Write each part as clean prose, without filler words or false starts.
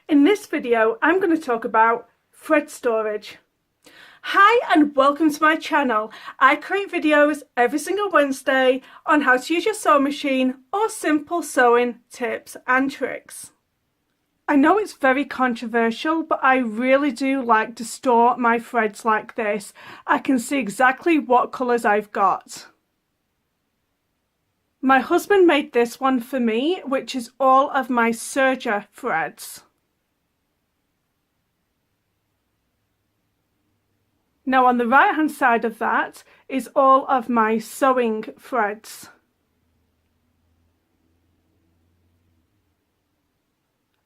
In this video, I'm going to talk about thread storage. Hi and welcome to my channel. I create videos every single Wednesday on how to use your sewing machine or simple sewing tips and tricks. I know it's very controversial, but I really do like to store my threads like this. I can see exactly what colours I've got. My husband made this one for me, which is all of my serger threads. Now on the right hand side of that is all of my sewing threads.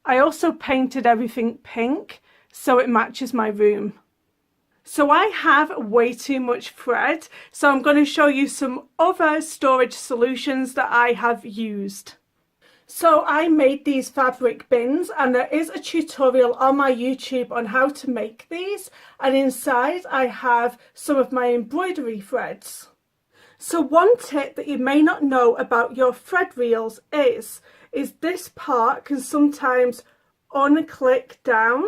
I also painted everything pink so it matches my room. So I have way too much thread, so I'm going to show you some other storage solutions that I have used. So I made these fabric bins, and there is a tutorial on my YouTube on how to make these, and inside I have some of my embroidery threads. So one tip that you may not know about your thread reels is this part can sometimes unclick down,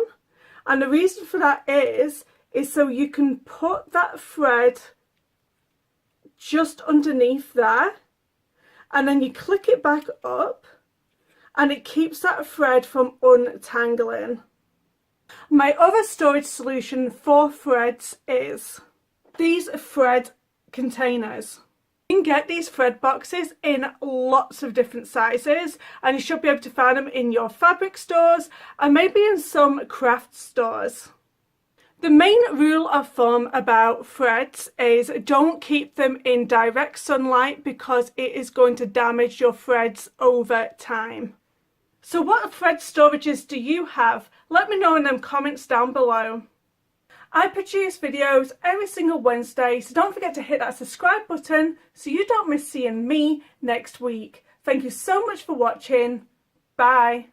and the reason for that is so you can put that thread just underneath there, and then you click it back up, and it keeps that thread from untangling. My other storage solution for threads is these thread containers. You can get these thread boxes in lots of different sizes, and you should be able to find them in your fabric stores and maybe in some craft stores. The main rule of thumb about threads is don't keep them in direct sunlight because it is going to damage your threads over time. So what thread storages do you have? Let me know in them comments down below. I produce videos every single Wednesday, so don't forget to hit that subscribe button so you don't miss seeing me next week. Thank you so much for watching. Bye.